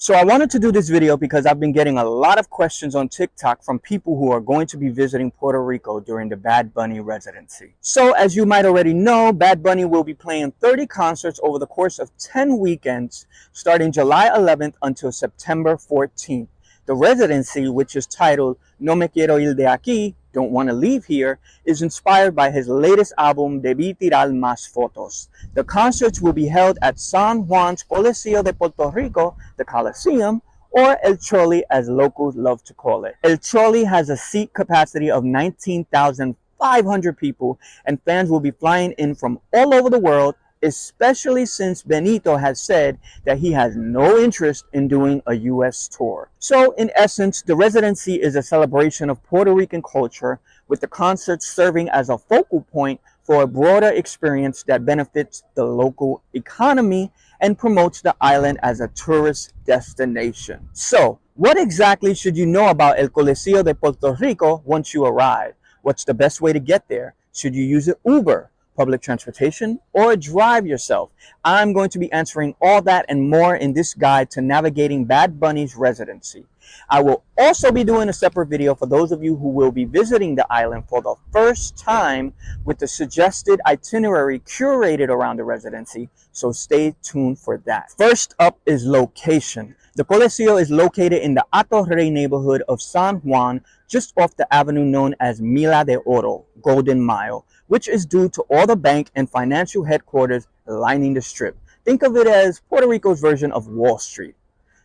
So I wanted to do this video because I've been getting a lot of questions on TikTok from people who are going to be visiting Puerto Rico during the Bad Bunny residency. So as you might already know, Bad Bunny will be playing 30 concerts over the course of 10 weekends, starting July 11th until September 14th. The residency, which is titled No Me Quiero Ir de Aquí, Don't Want to Leave Here, is inspired by his latest album, Debí Tirar Más Fotos. The concerts will be held at San Juan's Coliseo de Puerto Rico, the Coliseum, or El Choli as locals love to call it. El Choli has a seat capacity of 19,500 people, and fans will be flying in from all over the world, especially since Benito has said that he has no interest in doing a U.S. tour. So in essence, the residency is a celebration of Puerto Rican culture, with the concerts serving as a focal point for a broader experience that benefits the local economy and promotes the island as a tourist destination. So, what exactly should you know about El Coliseo de Puerto Rico once you arrive? What's the best way to get there? Should you use an Uber, public transportation, or drive yourself? I'm going to be answering all that and more in this guide to navigating Bad Bunny's residency. I will also be doing a separate video for those of you who will be visiting the island for the first time, with the suggested itinerary curated around the residency, so stay tuned for that. First up is location. The Coliseo is located in the Hato Rey neighborhood of San Juan, just off the avenue known as Mila de Oro, Golden Mile, which is due to all the bank and financial headquarters lining the strip. Think of it as Puerto Rico's version of Wall Street.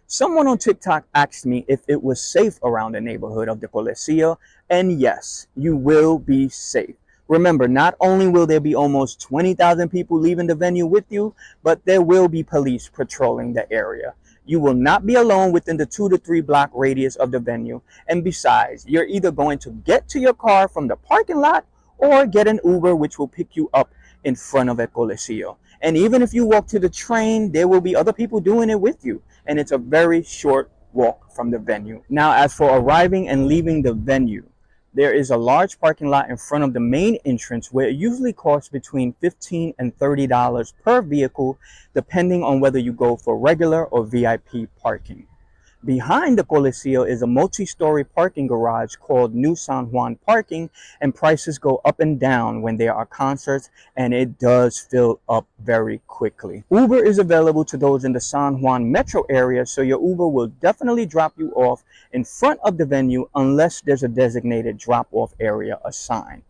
Someone on TikTok asked me if it was safe around the neighborhood of the Coliseo, and yes, you will be safe. Remember, not only will there be almost 20,000 people leaving the venue with you, but there will be police patrolling the area. You will not be alone within the 2 to 3 block radius of the venue, and besides, you're either going to get to your car from the parking lot or get an Uber, which will pick you up in front of a Coliseo. And even if you walk to the train, there will be other people doing it with you, and it's a very short walk from the venue. Now, as for arriving and leaving the venue, there is a large parking lot in front of the main entrance where it usually costs between $15 and $30 per vehicle, depending on whether you go for regular or VIP parking. Behind the Coliseo is a multi-story parking garage called New San Juan Parking, and prices go up and down when there are concerts, and it does fill up very quickly. Uber is available to those in the San Juan metro area, so your Uber will definitely drop you off in front of the venue unless there's a designated drop-off area assigned.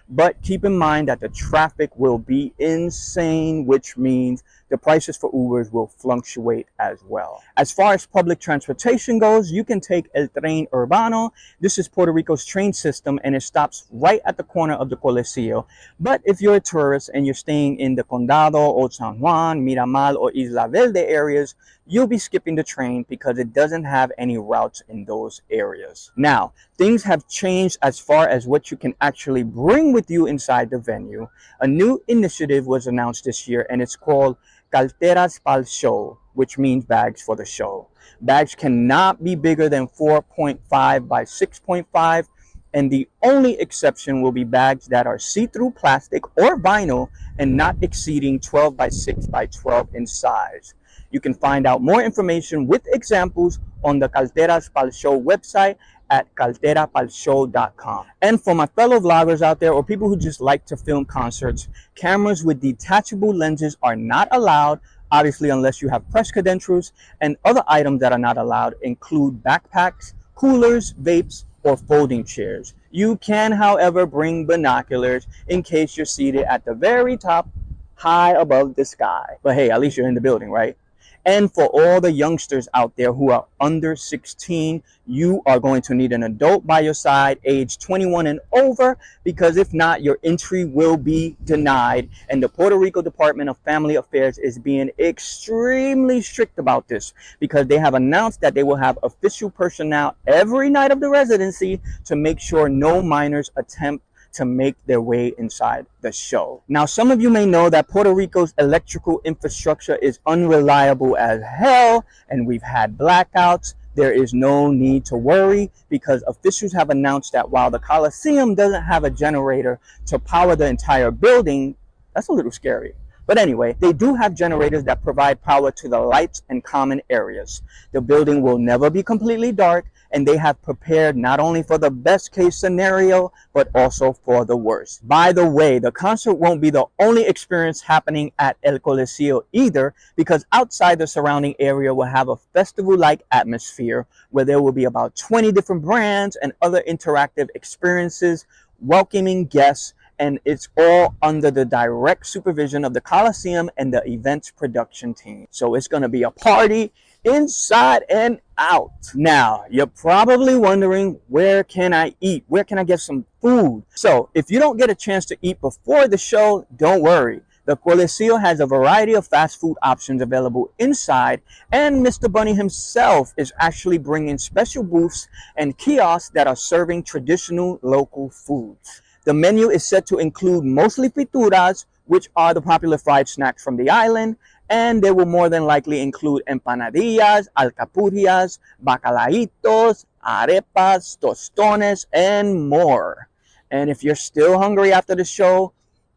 But keep in mind that the traffic will be insane, which means the prices for Ubers will fluctuate as well. As far as public transportation goes, you can take El Tren Urbano. This is Puerto Rico's train system, and it stops right at the corner of the Coliseo. But if you're a tourist and you're staying in the Condado, Old San Juan, Miramar, or Isla Verde areas, you'll be skipping the train because it doesn't have any routes in those areas. Now, things have changed as far as what you can actually bring with you inside the venue. A new initiative was announced this year, and it's called Carteras pa'l Show, which means bags for the show. Bags cannot be bigger than 4.5 by 6.5, and the only exception will be bags that are see-through plastic or vinyl and not exceeding 12 by 6 by 12 in size. You can find out more information with examples on the Carteras pa'l Show website at carterapalshow.com. And for my fellow vloggers out there, or people who just like to film concerts, cameras with detachable lenses are not allowed, obviously unless you have press credentials, and other items that are not allowed include backpacks, coolers, vapes, or folding chairs. You can, however, bring binoculars in case you're seated at the very top, high above the sky. But hey, at least you're in the building, right? And for all the youngsters out there who are under 16, you are going to need an adult by your side, age 21 and over, because if not, your entry will be denied. And the Puerto Rico Department of Family Affairs is being extremely strict about this, because they have announced that they will have official personnel every night of the residency to make sure no minors attempt to make their way inside the show. Now, some of you may know that Puerto Rico's electrical infrastructure is unreliable as hell, and we've had blackouts. There is no need to worry, because officials have announced that while the Coliseum doesn't have a generator to power the entire building, that's a little scary. But anyway, they do have generators that provide power to the lights and common areas. The building will never be completely dark, and they have prepared not only for the best case scenario, but also for the worst. By the way, the concert won't be the only experience happening at El Coliseo either, because outside the surrounding area will have a festival-like atmosphere where there will be about 20 different brands and other interactive experiences welcoming guests, and it's all under the direct supervision of the Coliseum and the events production team. So it's going to be a party inside and out. Now, you're probably wondering, where can I eat? Where can I get some food? So if you don't get a chance to eat before the show, don't worry. The Coliseo has a variety of fast food options available inside, and Mr. Bunny himself is actually bringing special booths and kiosks that are serving traditional local foods. The menu is set to include mostly frituras, which are the popular fried snacks from the island, and they will more than likely include empanadillas, alcapurrias, bacalaitos, arepas, tostones, and more. And if you're still hungry after the show,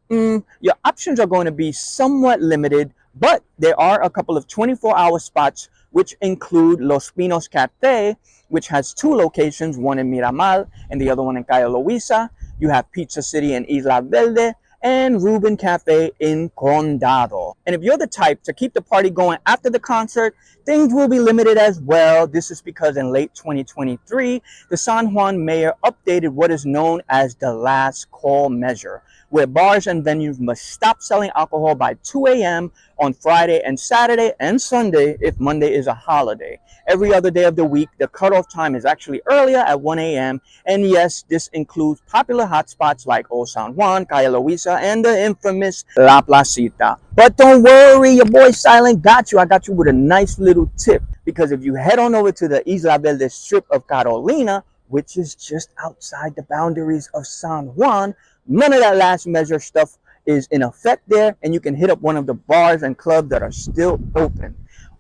your options are going to be somewhat limited, but there are a couple of 24-hour spots, which include Los Pinos Cafe, which has 2 locations, one in Miramar and the other one in Cayo Loíza. You have Pizza City in Isla Verde and Ruben Cafe in Condado. And if you're the type to keep the party going after the concert, things will be limited as well. This is because in late 2023, the San Juan mayor updated what is known as the last call measure, where bars and venues must stop selling alcohol by 2 a.m. on Friday and Saturday and Sunday if Monday is a holiday. Every other day of the week, the cutoff time is actually earlier at 1 a.m. And yes, this includes popular hotspots like Old San Juan, Cayo Loíza, and the infamous La Placita. But don't worry, your boy Silent got you. I got you with a nice little tip, because if you head on over to the Isla Verde strip of Carolina, which is just outside the boundaries of San Juan, none of that last measure stuff is in effect there, and you can hit up one of the bars and clubs that are still open.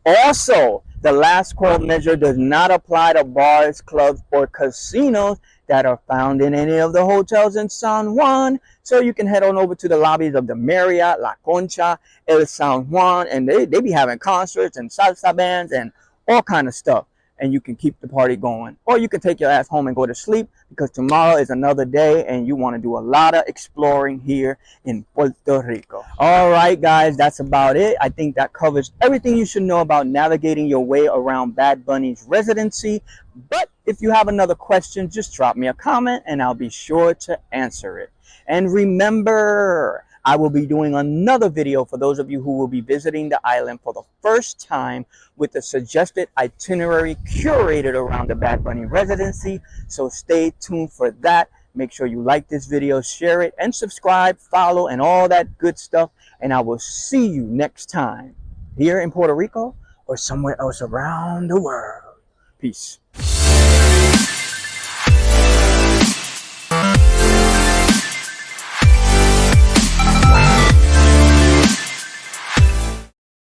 Also, the last call measure does not apply to bars, clubs, or casinos that are found in any of the hotels in San Juan. So you can head on over to the lobbies of the Marriott, La Concha, El San Juan, and they be having concerts and salsa bands and all kind of stuff. And you can keep the party going. Or you can take your ass home and go to sleep, because tomorrow is another day and you want to do a lot of exploring here in Puerto Rico. All right, guys, that's about it. I think that covers everything you should know about navigating your way around Bad Bunny's residency. But if you have another question, just drop me a comment and I'll be sure to answer it. And remember, I will be doing another video for those of you who will be visiting the island for the first time, with a suggested itinerary curated around the Bad Bunny residency. So stay tuned for that. Make sure you like this video, share it, and subscribe, follow, and all that good stuff. And I will see you next time here in Puerto Rico or somewhere else around the world. Peace.